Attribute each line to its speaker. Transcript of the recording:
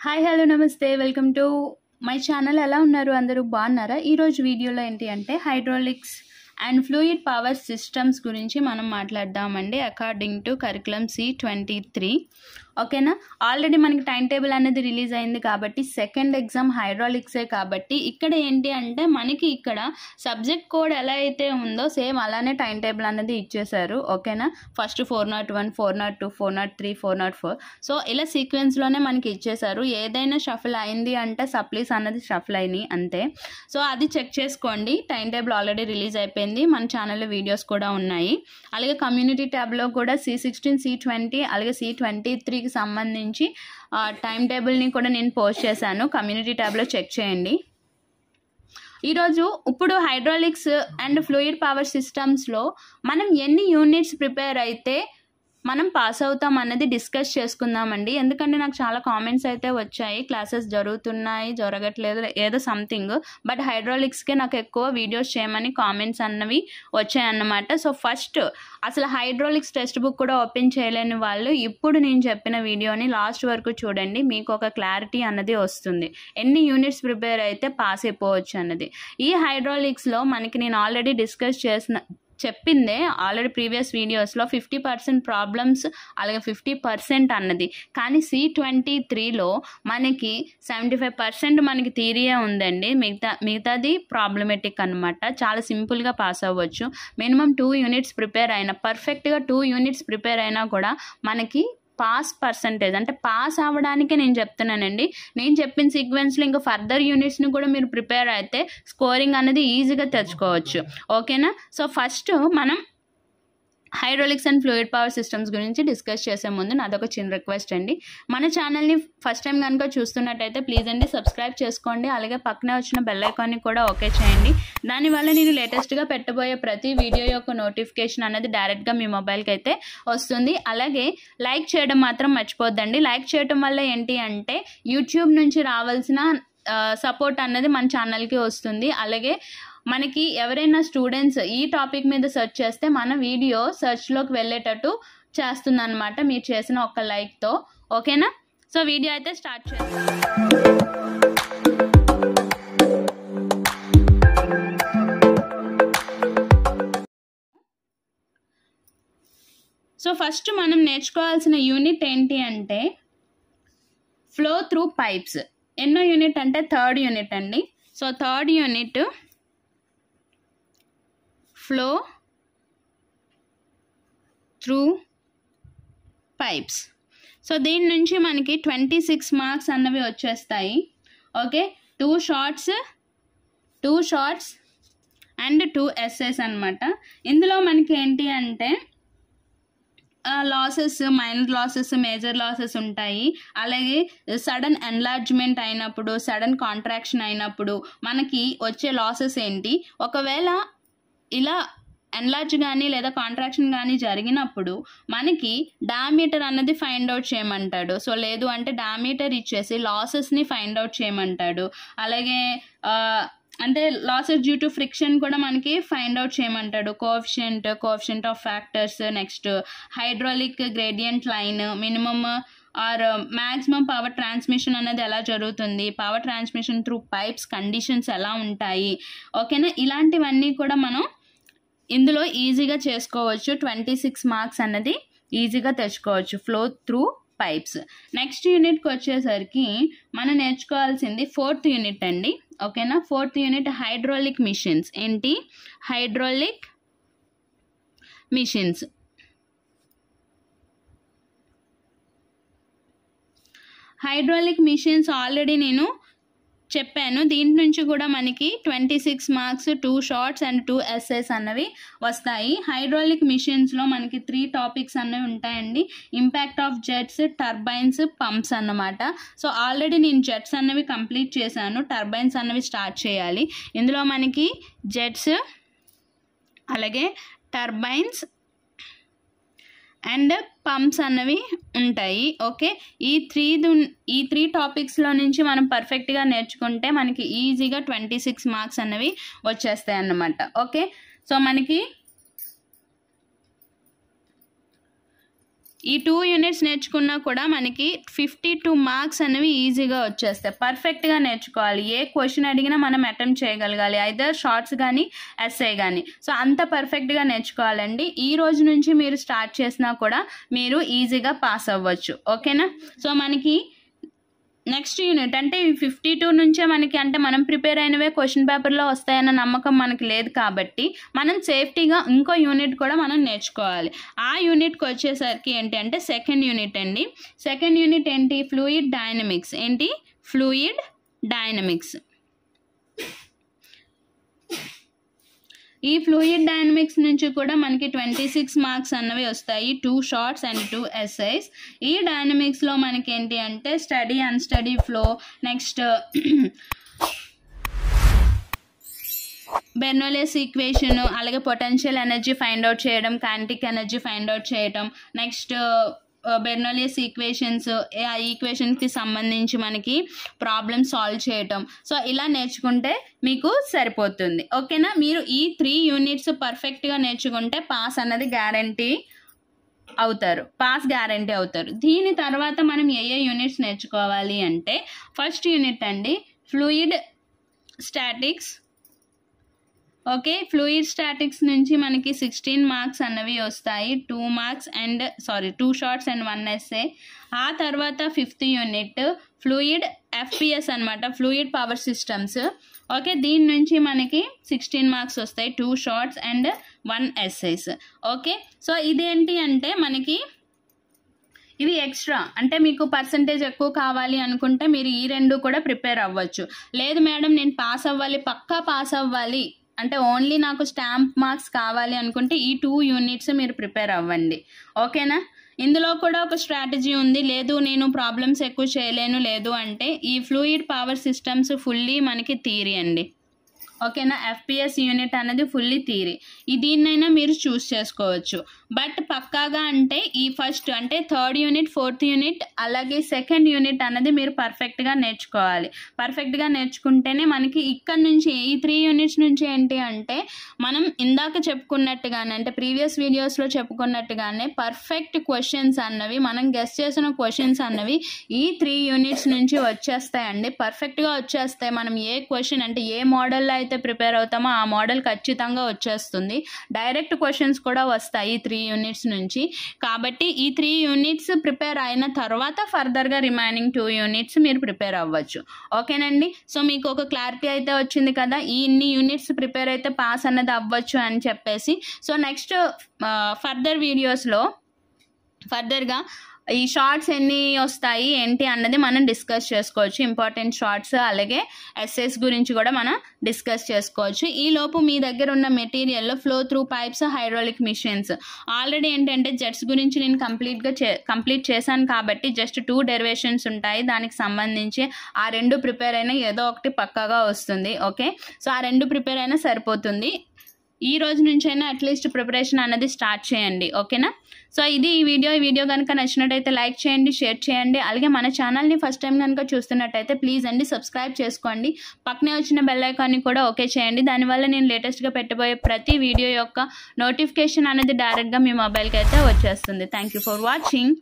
Speaker 1: Hi hello నమస్తే welcome to my channel. ఎలా ఉన్నారు అందరూ? బాగున్నారా? ఈరోజు వీడియోలో ఏంటి అంటే hydraulics and fluid power systems గురించి మనం మాట్లాడదామండి అకార్డింగ్ టు కరికులం C23. ఓకేనా? ఆల్రెడీ మనకి టైం టేబుల్ అనేది రిలీజ్ అయింది కాబట్టి సెకండ్ ఎగ్జామ్ హైడ్రాలిక్సే కాబట్టి ఇక్కడ ఏంటి అంటే మనకి ఇక్కడ సబ్జెక్ట్ కోడ్ ఎలా అయితే ఉందో సేమ్ అలానే టైం టేబుల్ అనేది ఇచ్చేశారు. ఓకేనా? ఫస్ట్ 401, 402, 403, 404 సో ఇలా సీక్వెన్స్లోనే మనకి ఇచ్చేశారు. ఏదైనా షఫల్ అయింది అంటే సప్లీస్ అన్నది షఫల్ అయినాయి అంతే. సో అది చెక్ చేసుకోండి. టైం టేబుల్ ఆల్రెడీ రిలీజ్ అయిపోయింది. మన ఛానల్లో వీడియోస్ కూడా ఉన్నాయి. అలాగే కమ్యూనిటీ ట్యాబ్లో కూడా C16, C20 అలాగే C23కి సంబంధించి టైం టేబుల్ని కూడా నేను పోస్ట్ చేశాను. కమ్యూనిటీ ట్యాబ్లో చెక్ చేయండి. ఈరోజు ఇప్పుడు హైడ్రాలిక్స్ అండ్ ఫ్లూయిడ్ పవర్ సిస్టమ్స్లో మనం ఎన్ని యూనిట్స్ ప్రిపేర్ అయితే మనం పాస్ అవుతాం అన్నది డిస్కస్ చేసుకుందామండి. ఎందుకంటే నాకు చాలా కామెంట్స్ అయితే వచ్చాయి, క్లాసెస్ జరుగుతున్నాయి, జరగట్లేదు, ఏదో సంథింగ్, బట్ హైడ్రాలిక్స్కే నాకు ఎక్కువ వీడియోస్ చేయమని కామెంట్స్ అన్నవి వచ్చాయన్నమాట. సో ఫస్ట్ అసలు హైడ్రాలిక్స్ టెక్స్ట్ బుక్ కూడా ఓపెన్ చేయలేని వాళ్ళు ఇప్పుడు నేను చెప్పిన వీడియోని లాస్ట్ వరకు చూడండి. మీకు ఒక క్లారిటీ అన్నది వస్తుంది, ఎన్ని యూనిట్స్ ప్రిపేర్ అయితే పాస్ అయిపోవచ్చు అన్నది. ఈ హైడ్రాలిక్స్లో మనకి నేను ఆల్రెడీ డిస్కస్ చెప్పిందే ఆల్రెడీ ప్రీవియస్ వీడియోస్లో 50% ప్రాబ్లమ్స్ అలాగే 50% అన్నది. కానీ C23లో మనకి 75% మనకి థియరీయే ఉందండి. మిగతాది ప్రాబ్లమేటిక్ అనమాట. చాలా సింపుల్గా పాస్ అవ్వచ్చు. మినిమం 2 యూనిట్స్ ప్రిపేర్ అయినా, పర్ఫెక్ట్గా 2 యూనిట్స్ ప్రిపేర్ అయినా కూడా మనకి పాస్ పర్సంటేజ్ అంటే పాస్ అవ్వడానికే నేను చెప్తున్నానండి. నేను చెప్పిన సీక్వెన్స్లో ఇంకా ఫర్దర్ యూనిట్స్ని కూడా మీరు ప్రిపేర్ అయితే స్కోరింగ్ అనేది ఈజీగా తెచ్చుకోవచ్చు. ఓకేనా? సో ఫస్ట్ మనం hydraulics and fluid power systems గురించి డిస్కస్ చేసే ముందు నాదొక చిన్న రిక్వెస్ట్ అండి. మన ఛానల్ని ఫస్ట్ టైం కనుక చూస్తున్నట్టయితే ప్లీజ్ అండి సబ్స్క్రైబ్ చేసుకోండి. అలాగే పక్కనే వచ్చిన బెల్ ఐకాన్ని కూడా ఓకే చేయండి. దానివల్ల నేను లేటెస్ట్గా పెట్టబోయే ప్రతి వీడియో యొక్క నోటిఫికేషన్ అనేది డైరెక్ట్గా మీ మొబైల్కి అయితే వస్తుంది. అలాగే లైక్ చేయడం మాత్రం మర్చిపోద్దండి. లైక్ చేయడం వల్ల ఏంటి అంటే యూట్యూబ్ నుంచి రావాల్సిన సపోర్ట్ అన్నది మన ఛానల్కి వస్తుంది. అలాగే మనకి ఎవరైనా స్టూడెంట్స్ ఈ టాపిక్ మీద సెర్చ్ చేస్తే మన వీడియో సెర్చ్లోకి వెళ్ళేటట్టు చేస్తుంది అనమాట మీరు చేసిన ఒక్క లైక్తో. ఓకేనా? సో వీడియో అయితే స్టార్ట్ చేద్దాం. సో ఫస్ట్ మనం నేర్చుకోవాల్సిన యూనిట్ ఏంటి అంటే ఫ్లో త్రూ పైప్స్. ఎన్నో యూనిట్ అంటే 3rd యూనిట్ అండి. So 3rd unit flow through pipes. So దీని నుంచి మనకి 26 మార్క్స్ అన్నవి వచ్చేస్తాయి. ఓకే, 2 షార్ట్స్ అండ్ 2 ఎస్సేస్ అనమాట. ఇందులో మనకి ఏంటి అంటే losses, minor losses, major losses ఉంటాయి. అలాగే సడన్ ఎన్లార్జ్మెంట్ అయినప్పుడు, సడన్ కాంట్రాక్షన్ అయినప్పుడు మనకి వచ్చే లాసెస్ ఏంటి, ఒకవేళ ఇలా ఎన్లార్జ్ కానీ లేదా కాంట్రాక్షన్ కానీ జరిగినప్పుడు మనకి డయామీటర్ అన్నది ఫైండ్ అవుట్ చేయమంటాడు. సో లేదు అంటే డయామీటర్ ఇచ్చేసి లాసెస్ని ఫైండ్ అవుట్ చేయమంటాడు. అలాగే అంటే లాసెస్ డ్యూ టు ఫ్రిక్షన్ కూడా మనకి ఫైండ్ అవుట్ చేయమంటాడు. Coefficient of factors, next hydraulic gradient line, minimum or maximum power transmission అనేది ఎలా జరుగుతుంది, power transmission through pipes conditions ఎలా ఉంటాయి. ఓకేనా? ఇలాంటివన్నీ కూడా మనం ఇందులో ఈజీగా చేసుకోవచ్చు. 26 మార్క్స్ అన్నది ఈజీగా తెచ్చుకోవచ్చు ఫ్లో త్రూ పైప్స్. నెక్స్ట్ యూనిట్కి వచ్చేసరికి మనం నేర్చుకోవాల్సింది 4th యూనిట్ అండి. ఓకేనా? 4th unit hydraulic machines. ఏంటి? Hydraulic machines. Hydraulic machines already నేను చెప్పాను. దీని నుంచి కూడా మనకి 26 మార్క్స్, 2 షార్ట్స్ అండ్ 2 ఎస్సేస్ అన్నవి వస్తాయి. హైడ్రాలిక్ మిషన్స్లో మనకి 3 టాపిక్స్ అన్నవి ఉంటాయండి. Impact of jets, turbines, pumps అన్నమాట. సో ఆల్రెడీ నేను జెట్స్ అన్నవి కంప్లీట్ చేశాను, టర్బైన్స్ అన్నవి స్టార్ట్ చేయాలి. ఇందులో మనకి జెట్స్ అలాగే టర్బైన్స్ అండ్ పంప్స్ అన్నవి ఉంటాయి. ఓకే, ఈ 3 టాపిక్స్లో నుంచి మనం పర్ఫెక్ట్గా నేర్చుకుంటే మనకి ఈజీగా 26 మార్క్స్ అన్నవి వచ్చేస్తాయి అన్నమాట. ఓకే, సో మనకి ఈ 2 యూనిట్స్ నేర్చుకున్నా కూడా మనకి 52 మార్క్స్ అనేవి ఈజీగా వచ్చేస్తాయి. పర్ఫెక్ట్గా నేర్చుకోవాలి. ఏ క్వశ్చన్ అడిగినా మనం అటెంప్ట్ చేయగలగాలి, ఐదర్ షార్ట్స్ కానీ ఎస్ఐ కానీ. సో అంత పర్ఫెక్ట్గా నేర్చుకోవాలండి. ఈ రోజు నుంచి మీరు స్టార్ట్ చేసినా కూడా మీరు ఈజీగా పాస్ అవ్వచ్చు. ఓకేనా? సో మనకి నెక్స్ట్ యూనిట్ అంటే 52 నుంచే మనకి అంటే మనం ప్రిపేర్ అయినవే క్వశ్చన్ పేపర్లో వస్తాయన్న నమ్మకం మనకి లేదు కాబట్టి మనం సేఫ్టీగా ఇంకో యూనిట్ కూడా మనం నేర్చుకోవాలి. ఆ యూనిట్కి వచ్చేసరికి ఏంటి అంటే సెకండ్ యూనిట్ అండి. సెకండ్ యూనిట్ ఏంటి? Fluid dynamics. ఏంటి? Fluid dynamics. ఈ ఫ్లూయిడ్ డైనమిక్స్ నుంచి కూడా మనకి 26 మార్క్స్ అన్నవి వస్తాయి. 2 షార్ట్స్ అండ్ 2 ఎస్ఐస్. ఈ డైనమిక్స్లో మనకి ఏంటి అంటే study unsteady flow, next Bernoulli's equation, అలాగే పొటెన్షియల్ ఎనర్జీ ఫైండ్ అవుట్ చేయడం, కైనెటిక్ ఎనర్జీ ఫైండ్ అవుట్ చేయడం, నెక్స్ట్ బెర్నౌలీస్ ఈక్వేషన్స్, ఆ ఈక్వేషన్కి సంబంధించి మనకి ప్రాబ్లమ్ సాల్వ్ చేయటం. సో ఇలా నేర్చుకుంటే మీకు సరిపోతుంది. ఓకేనా? మీరు ఈ 3 యూనిట్స్ పర్ఫెక్ట్గా నేర్చుకుంటే పాస్ అన్నది గ్యారంటీ అవుతారు. పాస్ గ్యారంటీ అవుతారు. దీని తర్వాత మనం ఏ యూనిట్స్ నేర్చుకోవాలి అంటే ఫస్ట్ యూనిట్ అండి fluid statics. Okay, fluid statics నుంచి మనకి 16 మార్క్స్ అన్నవి వస్తాయి. 2 షార్ట్స్ అండ్ 1 ఎస్ఏ. ఆ తర్వాత 5th యూనిట్ ఫ్లూయిడ్ ఎఫ్పిఎస్ అనమాట, ఫ్లూయిడ్ పవర్ సిస్టమ్స్. ఓకే, దీని నుంచి మనకి 16 మార్క్స్ వస్తాయి. 2 shorts and 1 SAs. Okay, so ఇదేంటి అంటే మనకి ఇవి ఎక్స్ట్రా, అంటే మీకు పర్సంటేజ్ ఎక్కువ కావాలి అనుకుంటే మీరు ఈ 2 కూడా ప్రిపేర్ అవ్వచ్చు. లేదు మేడం నేను పాస్ అవ్వాలి, పక్కా పాస్ అవ్వాలి అంటే ఓన్లీ నాకు స్టాంప్ మార్క్స్ కావాలి అనుకుంటే ఈ 2 యూనిట్స్ మీరు ప్రిపేర్ అవ్వండి. ఓకేనా? ఇందులో కూడా ఒక స్ట్రాటజీ ఉంది. లేదు నేను ప్రాబ్లమ్స్ ఎక్కువ చేయలేను లేదు అంటే ఈ ఫ్లూయిడ్ పవర్ సిస్టమ్స్ ఫుల్లీ మనకి థియరీ అండి. ఓకేనా? ఎఫ్పిఎస్ యూనిట్ అనేది ఫుల్లీ థియరీ. దీన్నైనా మీరు చూస్ చేసుకోవచ్చు. బట్ పక్కాగా అంటే ఈ ఫస్ట్ అంటే 3rd యూనిట్, 4th యూనిట్, అలాగే 2nd యూనిట్ అనేది మీరు పర్ఫెక్ట్గా నేర్చుకోవాలి. పర్ఫెక్ట్గా నేర్చుకుంటేనే మనకి ఇక్కడ నుంచి ఈ 3 యూనిట్స్ నుంచి ఏంటి అంటే మనం ఇందాక చెప్పుకున్నట్టుగానే అంటే ప్రీవియస్ వీడియోస్లో చెప్పుకున్నట్టుగానే పర్ఫెక్ట్ క్వశ్చన్స్ అన్నవి మనం గెస్ చేసిన క్వశ్చన్స్ అన్నవి ఈ 3 యూనిట్స్ నుంచి వచ్చేస్తాయండి. పర్ఫెక్ట్గా వచ్చేస్తాయి. మనం ఏ క్వశ్చన్ అంటే ఏ మోడల్లో అయితే ప్రిపేర్ అవుతామో ఆ మోడల్ ఖచ్చితంగా వచ్చేస్తుంది. డైరెక్ట్ క్వశ్చన్స్ కూడా వస్తాయి 3 యూనిట్స్ నుంచి. కాబట్టి ఈ 3 యూనిట్స్ ప్రిపేర్ అయిన తర్వాత ఫర్దర్గా రిమైనింగ్ 2 యూనిట్స్ మీరు ప్రిపేర్ అవ్వచ్చు. ఓకేనండి? సో మీకు ఒక క్లారిటీ అయితే వచ్చింది కదా, ఈ ఇన్ని యూనిట్స్ ప్రిపేర్ అయితే పాస్ అన్నది అవ్వచ్చు అని చెప్పేసి. సో నెక్స్ట్ ఫర్దర్ వీడియోస్లో ఫర్దర్గా ఈ షార్ట్స్ ఎన్ని వస్తాయి ఏంటి అన్నది మనం డిస్కస్ చేసుకోవచ్చు. ఇంపార్టెంట్ షార్ట్స్ అలాగే ఎస్ఎస్ గురించి కూడా మనం డిస్కస్ చేసుకోవచ్చు. ఈ లోపు మీ దగ్గర ఉన్న మెటీరియల్లో flow through pipes, hydraulic machines already ఏంటంటే జెట్స్ గురించి నేను కంప్లీట్ చేశాను కాబట్టి జస్ట్ 2 డెరివేషన్స్ ఉంటాయి. దానికి సంబంధించి ఆ 2 ప్రిపేర్ అయినా ఏదో ఒకటి పక్కాగా వస్తుంది. ఓకే, సో ఆ 2 ప్రిపేర్ అయినా సరిపోతుంది. ఈ రోజు నుంచైనా అట్లీస్ట్ ప్రిపరేషన్ అనేది స్టార్ట్ చేయండి. ఓకేనా? సో ఇది ఈ వీడియో కనుక నచ్చినట్టయితే లైక్ చేయండి, షేర్ చేయండి. అలాగే మన ఛానల్ని ఫస్ట్ టైం కనుక చూస్తున్నట్టయితే ప్లీజ్ అండి సబ్స్క్రైబ్ చేసుకోండి. పక్కనే వచ్చిన బెల్ ఐకాన్ని కూడా ఓకే చేయండి. దానివల్ల నేను లేటెస్ట్గా పెట్టబోయే ప్రతి వీడియో యొక్క నోటిఫికేషన్ అనేది డైరెక్ట్గా మీ మొబైల్కి అయితే వచ్చేస్తుంది. Thank you for watching.